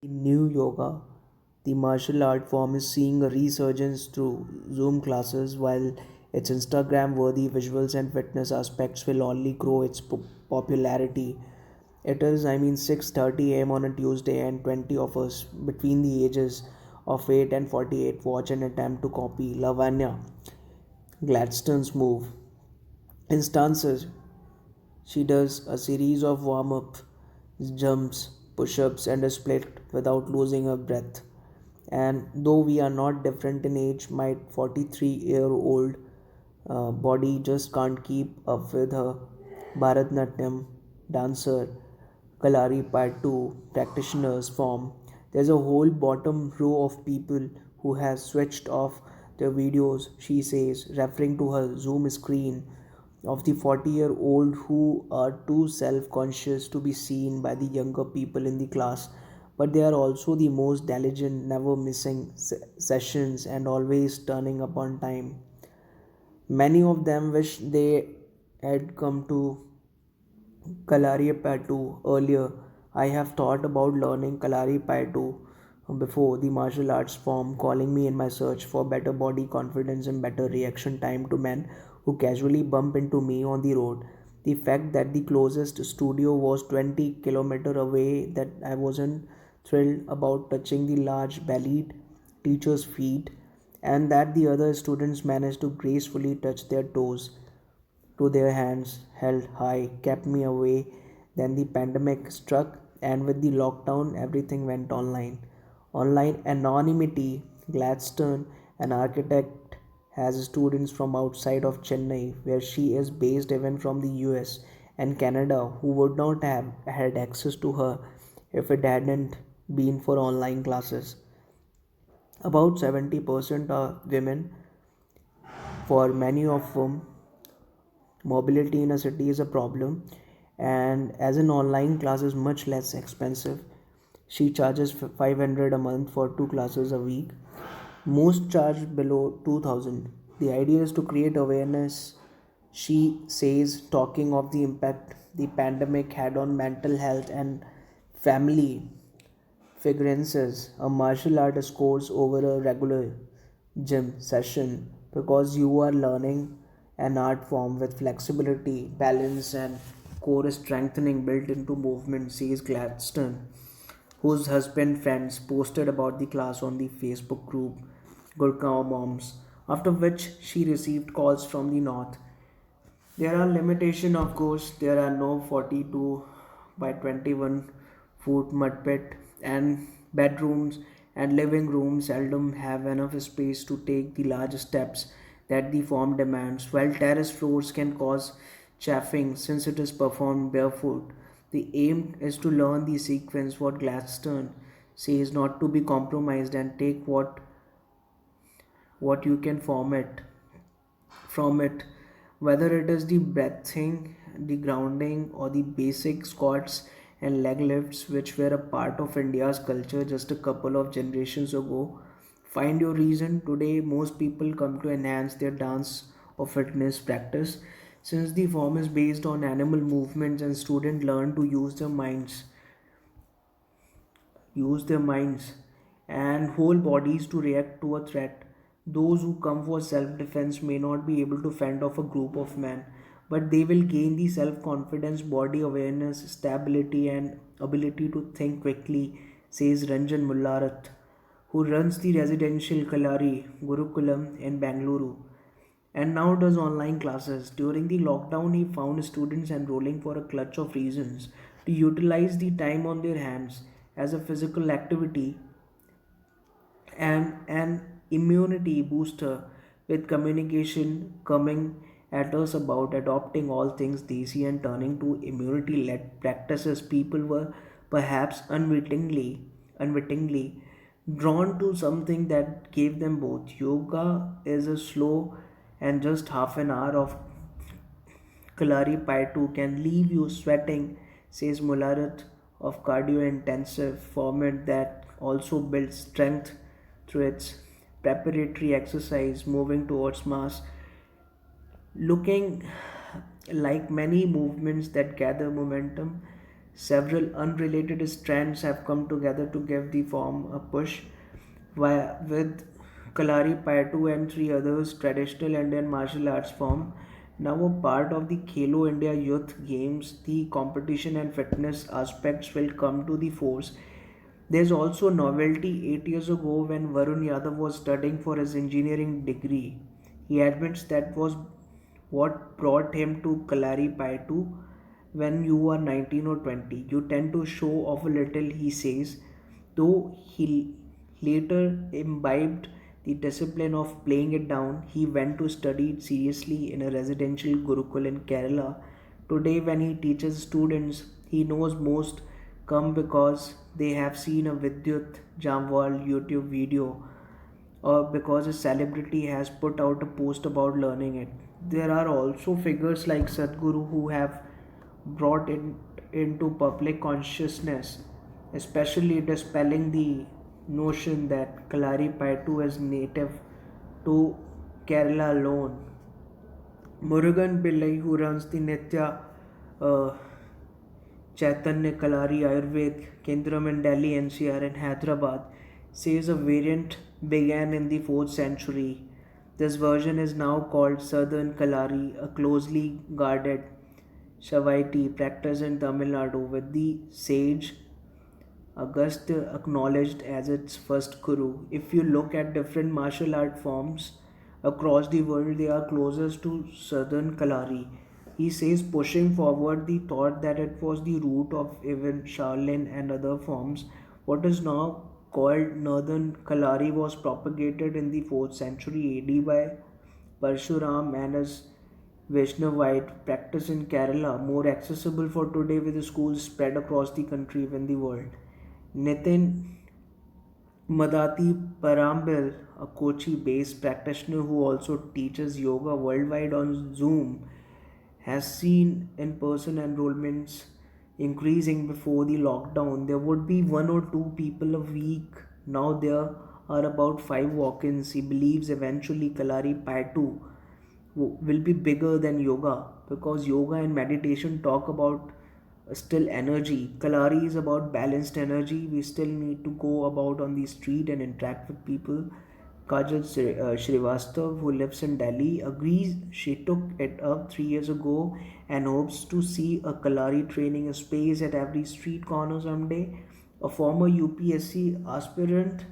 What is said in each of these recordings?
In new yoga, the martial art form is seeing a resurgence through Zoom classes, while its Instagram worthy visuals and fitness aspects will only grow its popularity. It is, 6:30 a.m. on a Tuesday, and 20 of us between the ages of 8 and 48 watch and attempt to copy Lavanya Gladstone's move. In stances, she does a series of warm up jumps, push ups, and a split without losing her breath. And though we are not different in age, my 43-year-old body just can't keep up with her Bharatnatyam dancer, Kalari Patu practitioners form. There's a whole bottom row of people who have switched off their videos, she says, referring to her Zoom screen of the 40-year-old who are too self-conscious to be seen by the younger people in the class, but they are also the most diligent, never missing sessions and always turning up on time. Many of them wish they had come to Kalaripayattu earlier. I have thought about learning Kalaripayattu before the martial arts form, calling me in my search for better body confidence and better reaction time to men who casually bump into me on the road. The fact that the closest studio was 20 kilometers away, that I wasn't thrilled about touching the large bellied teacher's feet, and that the other students managed to gracefully touch their toes to their hands held high kept me away. Then the pandemic struck, and with the lockdown, everything went online. Online anonymity. Gladstone, an architect, has students from outside of Chennai, where she is based, even from the US and Canada, who would not have had access to her if it hadn't been for online classes. About 70% are women, for many of whom mobility in a city is a problem, and as an online class is much less expensive. She charges 500 a month for two classes a week. Most charge below 2000. The idea is to create awareness, she says, talking of the impact the pandemic had on mental health and family. Figurences, a martial art scores over a regular gym session because you are learning an art form with flexibility, balance, and core strengthening built into movement, says Gladstone, whose husband friends posted about the class on the Facebook group Gurgaon Moms, after which she received calls from the north. There are limitations, of course. There are no 42 by 21 foot mud pit, and bedrooms and living rooms seldom have enough space to take the large steps that the form demands, while terrace floors can cause chafing since it is performed barefoot. The aim is to learn the sequence, what Gladstone says, not to be compromised, and take what you can form it from it, whether it is the breathing, the grounding, or the basic squats and leg lifts, which were a part of India's culture just a couple of generations ago. Find your reason. Today, most people come to enhance their dance or fitness practice. Since the form is based on animal movements and students learn to use their minds and whole bodies to react to a threat. Those who come for self defense may not be able to fend off a group of men, but they will gain the self confidence, body awareness, stability, and ability to think quickly, says Ranjan Mullarath, who runs the residential Kalari Gurukulam in Bangalore and now does online classes. During the lockdown, he found students enrolling for a clutch of reasons to utilize the time on their hands as a physical activity and an immunity booster, with communication coming at us about adopting all things desi and turning to immunity led practices. People were perhaps unwittingly drawn to something that gave them both. Yoga is a slow, and just half an hour of Kalari Paitu can leave you sweating, says Mularat, of cardio intensive format that also builds strength through its preparatory exercise, moving towards mass, looking like many movements that gather momentum. Several unrelated strands have come together to give the form a push, with Kalari Payattu and three others traditional Indian martial arts form now a part of the Khelo India Youth Games. The competition and fitness aspects will come to the force. There's also novelty. 8 years ago, when Varun Yadav was studying for his engineering degree, he admits that was what brought him to Kalari Payattu. When you are 19 or 20, you tend to show off a little, he says. Though he later imbibed the discipline of playing it down, he went to study it seriously in a residential Gurukul in Kerala. Today, when he teaches students, he knows most come because they have seen a Vidyut Jamwal YouTube video or because a celebrity has put out a post about learning it. There are also figures like Sadhguru who have brought it into public consciousness, especially dispelling the notion that Kalari Payattu is native to Kerala alone. Murugan Pillai, who runs the Nitya uh, Chaitanya Kalari Ayurved Kendram in Delhi NCR and Hyderabad, says a variant began in the 4th century. This version is now called Southern Kalari, a closely guarded Shavaiti practiced in Tamil Nadu, with the sage Agastya acknowledged as its first guru. If you look at different martial art forms across the world, they are closest to Southern Kalari. He says, pushing forward the thought that it was the root of even Shaolin and other forms. What is now called Northern Kalari was propagated in the 4th century AD by Parshuram and his Vaishnavite practice in Kerala, more accessible for today with the schools spread across the country and the world. Nitin Madati Parambil, a Kochi based practitioner who also teaches yoga worldwide on Zoom, has seen in person enrollments increasing. Before the lockdown. There would be one or two people a week. Now there are about five walk ins. He believes eventually Kalari Payattu will be bigger than yoga because yoga and meditation talk about still energy. Kalari is about balanced energy. We still need to go about on the street and interact with people. Kajal Srivastav, who lives in Delhi, agrees she took it up 3 years ago and hopes to see a Kalari training space at every street corner someday. A former UPSC aspirant,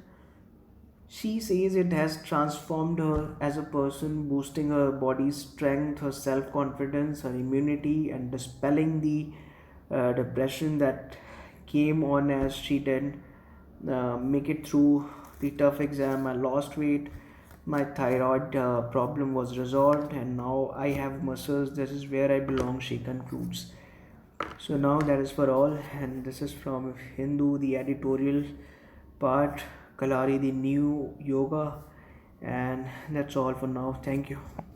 she says it has transformed her as a person, boosting her body's strength, her self confidence, her immunity, and dispelling the depression that came on as she didn't make it through the tough exam. I lost weight, my thyroid problem was resolved, and now I have muscles. This is where I belong, she concludes. So now that is for all, and this is from Hindu, the editorial part, Kalari, the new yoga, and that's all for now. Thank you.